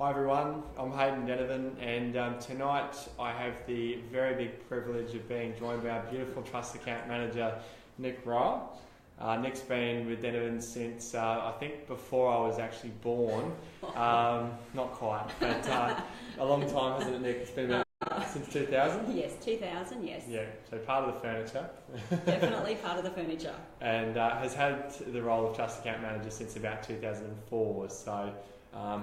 Hi everyone, I'm Haydn Denovan, and tonight I have the very big privilege of being joined by our beautiful trust account manager, Ryle. Nick's been with Denovan since I think before I was actually born. Not quite, but a long time, hasn't it, Nick? It's been about since 2000? Yes, 2000, yes. Yeah, so part of the furniture. Definitely part of the furniture. And has had the role of trust account manager since about 2004, so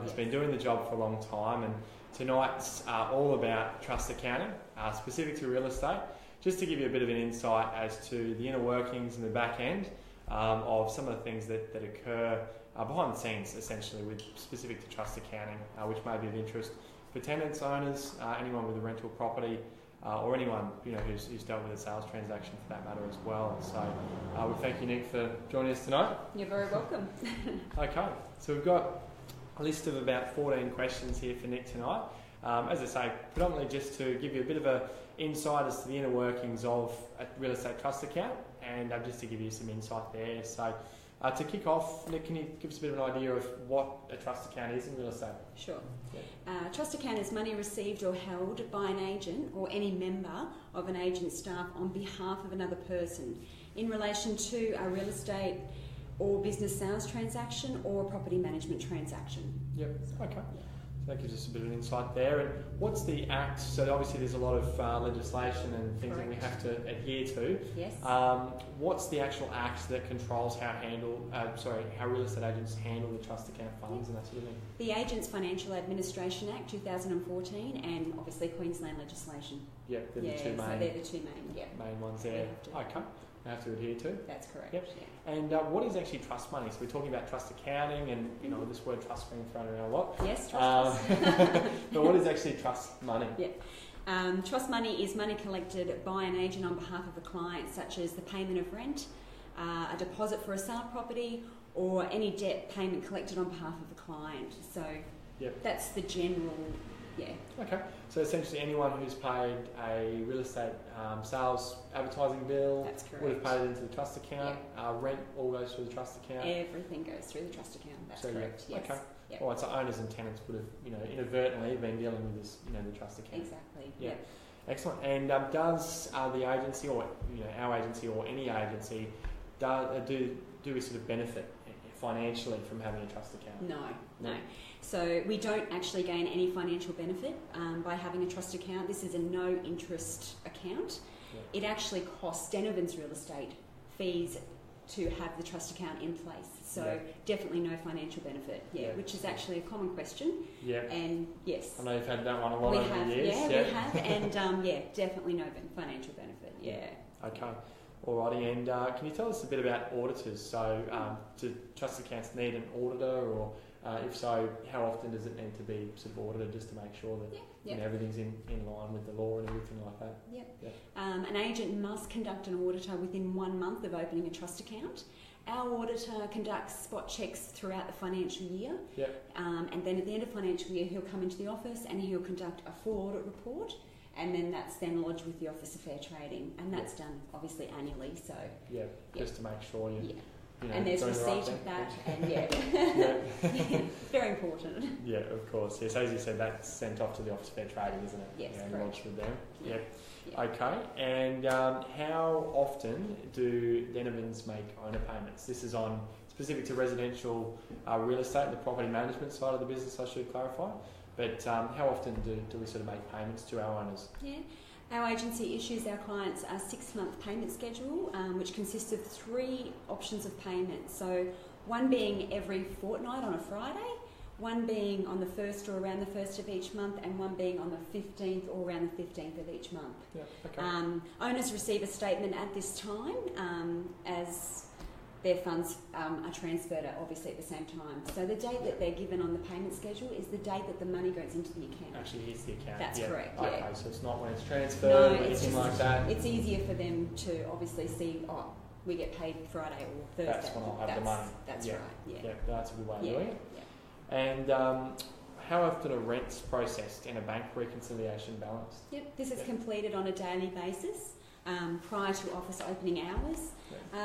has been doing the job for a long time. And tonight's all about trust accounting, specific to real estate, just to give you a bit of an insight as to the inner workings and the back end of some of the things that occur behind the scenes, essentially, with specific to trust accounting, which may be of interest for tenants, owners, anyone with a rental property, or anyone who's dealt with a sales transaction for that matter as well. So we thank you, Nick, for joining us tonight. You're very welcome. Okay, so we've got a list of about 14 questions here for Nick tonight. As I say, predominantly just to give you a bit of an insight as to the inner workings of a real estate trust account, and just to give you some insight there. So to kick off, Nick, can you give us a bit of an idea of what a trust account is in real estate? Sure. Yeah. Trust account is money received or held by an agent or any member of an agent's staff on behalf of another person in relation to a real estate or business sales transaction or property management transaction. Yep, okay. So that gives us a bit of an insight there. And what's the act? So obviously there's a lot of legislation and things that we have to adhere to. Yes. What's the actual act that controls how real estate agents handle the trust account funds and that sort of thing? The Agents Financial Administration Act 2014 and obviously Queensland legislation. Yep, they're the two main. So they're the two main Ones there. Okay. Have to adhere to. That's correct. Yep. Yeah. And what is actually trust money? So we're talking about trust accounting, and this word trust being thrown around a lot. Yes, trust. But what is actually trust money? Yeah. Trust money is money collected by an agent on behalf of a client, such as the payment of rent, a deposit for a sale property, or any debt payment collected on behalf of the client. So that's the general. Yeah. Okay. So essentially, anyone who's paid a real estate sales advertising bill would have paid it into the trust account. Yeah. Rent all goes through the trust account. Everything goes through the trust account. That's correct. Yeah. Yes. Okay. Yep. All right. So owners and tenants would have, inadvertently been dealing with this, the trust account. Exactly. Yeah. Yep. Excellent. And does the agency, or our agency, or any agency, do we sort of benefit financially from having a trust account? No. So we don't actually gain any financial benefit by having a trust account. This is a no interest account. Yeah. It actually costs Denovan's real estate fees to have the trust account in place. So definitely no financial benefit. Which is actually a common question. Yeah. And yes. I know you've had that one a lot over the years. We have. And definitely no financial benefit. Yeah. Okay. Alrighty, and can you tell us a bit about auditors? So do trust accounts need an auditor, or if so, how often does it need to be sort of audited, just to make sure that everything's in line with the law and everything like that? An agent must conduct an auditor within 1 month of opening a trust account. Our auditor conducts spot checks throughout the financial year, and then at the end of financial year he'll come into the office and he'll conduct a full audit report. And then that's then lodged with the Office of Fair Trading, and that's done obviously annually. So just to make sure you and there's receipt of that, and very important. Yeah, of course. Yes, as you said, that's sent off to the Office of Fair Trading, isn't it? Yes, lodged with them. Yeah. Okay. And how often do Denovans make owner payments? This is on specific to residential real estate, the property management side of the business, I should clarify. But how often do we sort of make payments to our owners? Yeah, our agency issues our clients a 6-month payment schedule, which consists of 3 options of payment. So one being every fortnight on a Friday, one being on the 1st or around the 1st of each month, and one being on the 15th or around the 15th of each month. Yeah, okay. Owners receive a statement at this time as their funds are transferred obviously at the same time. So the date that they're given on the payment schedule is the date that the money goes into the account. Actually hits the account. That's correct, Okay, so it's not when it's transferred or anything like that? It's easier for them to obviously see, we get paid Friday or Thursday. That's when I'll have the money. That's right, Yeah, that's a good way of doing it. Yeah. And how often are rents processed in a bank reconciliation balance? Yep, this is completed on a daily basis prior to office opening hours.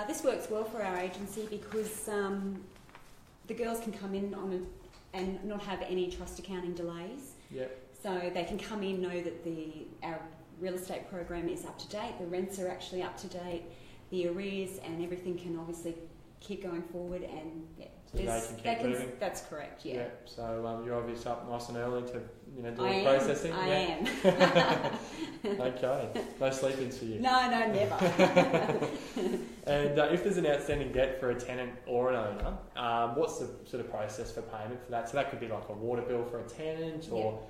This works well for our agency because the girls can come in on and not have any trust accounting delays. Yep. So they can come in, know that our real estate program is up to date, the rents are actually up to date, the arrears and everything can obviously keep going forward, and so they can keep moving. That's correct. Yeah. So you're obviously up nice and early to do the I processing. am. Okay. No sleep-ins for you. No, never. And if there's an outstanding debt for a tenant or an owner, what's the sort of process for payment for that? So that could be like a water bill for a tenant, or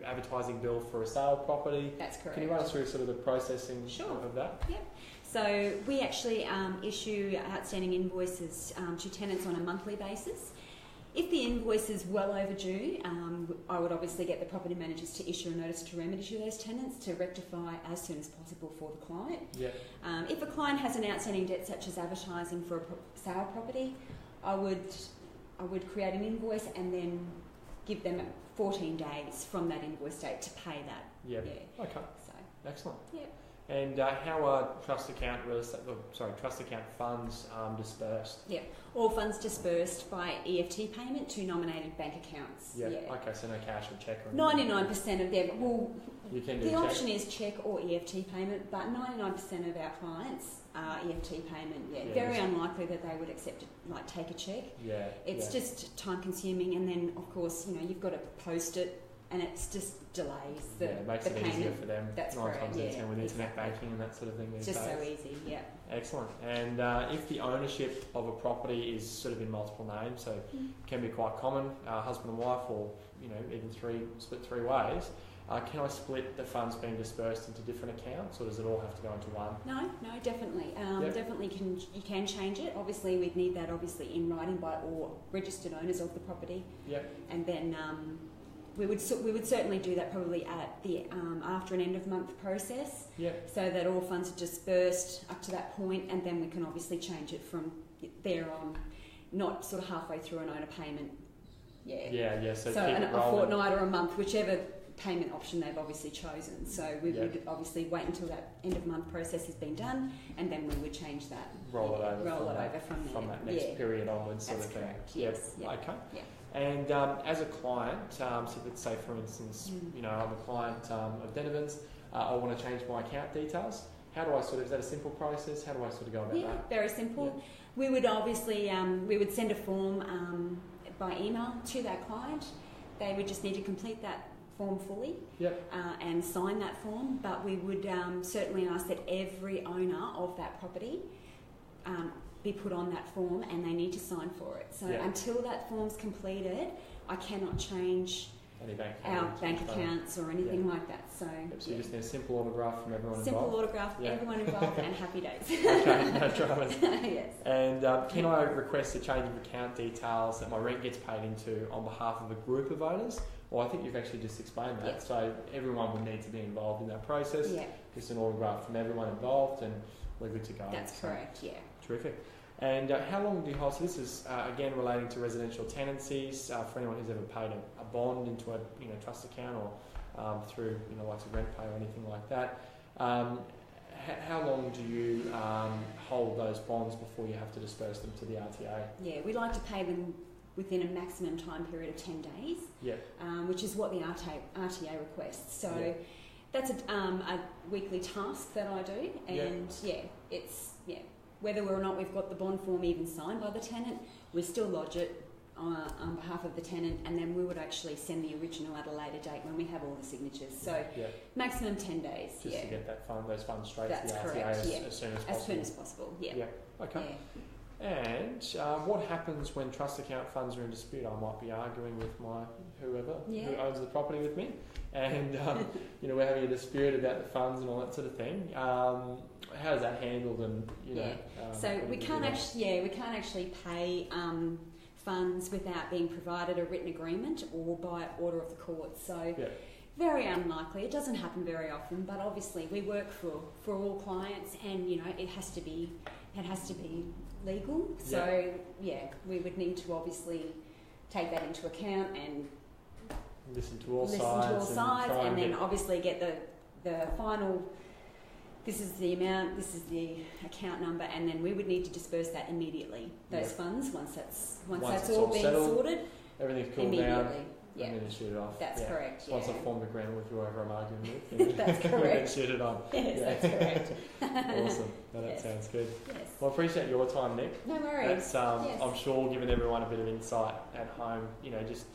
advertising bill for a sale property. That's correct. Can you run us through sort of the processing of that? Yep. So we actually issue outstanding invoices to tenants on a monthly basis. If the invoice is well overdue, I would obviously get the property managers to issue a notice to remedy to those tenants to rectify as soon as possible for the client. Yep. If a client has an outstanding debt such as advertising for a sale property, I would create an invoice and then give them 14 days from that invoice date to pay that. Yep. Yeah. Okay. So. Excellent. Yep. And how are trust account funds dispersed? Yeah, all funds dispersed by EFT payment to nominated bank accounts. Yeah. Okay, so no cash or cheque or anything. 99% of them. Well, you can do the option is cheque or EFT payment, but 99% of our clients are EFT payment. Yeah, very unlikely that they would accept it, like take a cheque. Yeah. It's just time consuming, and then of course you've got to post it. And it's just delays it makes it payment. easier for them. That's 9 times out of 10 with internet banking and that sort of thing these days. Just so easy, yeah. Excellent. And if the ownership of a property is sort of in multiple names, so it can be quite common, husband and wife, or even split three ways. Can I split the funds being dispersed into different accounts, or does it all have to go into one? No, definitely. Definitely you can change it. Obviously, we'd need that in writing by all registered owners of the property. Yep. And then we would certainly do that probably at the after an end of month process. Yep. So that all funds are dispersed up to that point, and then we can obviously change it from there on, not sort of halfway through an owner payment. Yeah. So a fortnight or a month, whichever payment option they've obviously chosen. So we would obviously wait until that end of month process has been done, and then we would change that. Roll it over from that next period onwards, sort of thing. Correct. Yes. Yep. Okay. Yeah. And as a client, so let's say for instance, I'm a client of Denovan's, I want to change my account details. How do I is that a simple process? How do I sort of go about that? Yeah, very simple. We would obviously, we would send a form by email to that client. They would just need to complete that form fully and sign that form, but we would certainly ask that every owner of that property be put on that form, and they need to sign for it. So until that form's completed, I cannot change our bank accounts or anything like that. So, you just need a simple autograph from everyone involved. Simple autograph, everyone involved, and happy days. Okay, no dramas. Yes. And can I request a change of account details that my rent gets paid into on behalf of a group of owners? Well, I think you've actually just explained that. Yes. So everyone would need to be involved in that process. Yeah. Just an autograph from everyone involved, and we're good to go. That's correct, yeah. Terrific. And how long do you hold? So this is again relating to residential tenancies. For anyone who's ever paid a bond into a trust account or through like a rent pay or anything like that. How long do you hold those bonds before you have to disperse them to the RTA? Yeah, we like to pay them within a maximum time period of 10 days, which is what the RTA requests. So that's a weekly task that I do, and it's whether or not we've got the bond form even signed by the tenant, we still lodge it on behalf of the tenant, and then we would actually send the original at a later date when we have all the signatures. So maximum 10 days. Just to get those funds straight That's to the RTA correct, as soon as possible. As soon as possible, Yeah. Okay. Yeah. And what happens when trust account funds are in dispute? I might be arguing with my whoever who owns the property with me, and we're having a dispute about the funds and all that sort of thing. How is that handled? And so we can't actually pay funds without being provided a written agreement or by order of the court. So very unlikely. It doesn't happen very often, but obviously we work for all clients, and it has to be legal. So we would need to obviously take that into account and listen to all sides, and then obviously get the final. This is the amount, this is the account number, and then we would need to disperse that immediately. Those funds, once that's all been sorted, everything's cooled immediately. down, Yeah. and then you shoot it off. That's correct. Once yeah. I've formed agreement with whoever I'm arguing with, That's then correct. shoot it on. Yes, that's correct. Awesome. No, that Yes. sounds good. Yes. Well, I appreciate your time, Nick. No worries. That's, Yes. I'm sure, given everyone a bit of insight at home, just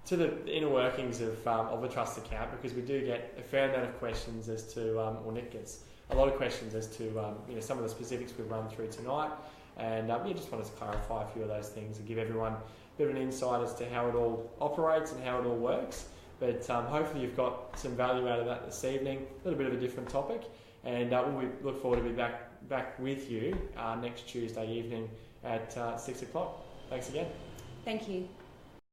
to the inner workings of a trust account, because we do get a fair amount of questions as to, or Nick gets a lot of questions as to, some of the specifics we've run through tonight, and just wanted to clarify a few of those things and give everyone a bit of an insight as to how it all operates and how it all works. But hopefully you've got some value out of that this evening. A little bit of a different topic, and we look forward to be back with you next Tuesday evening at 6 o'clock. Thanks again. Thank you.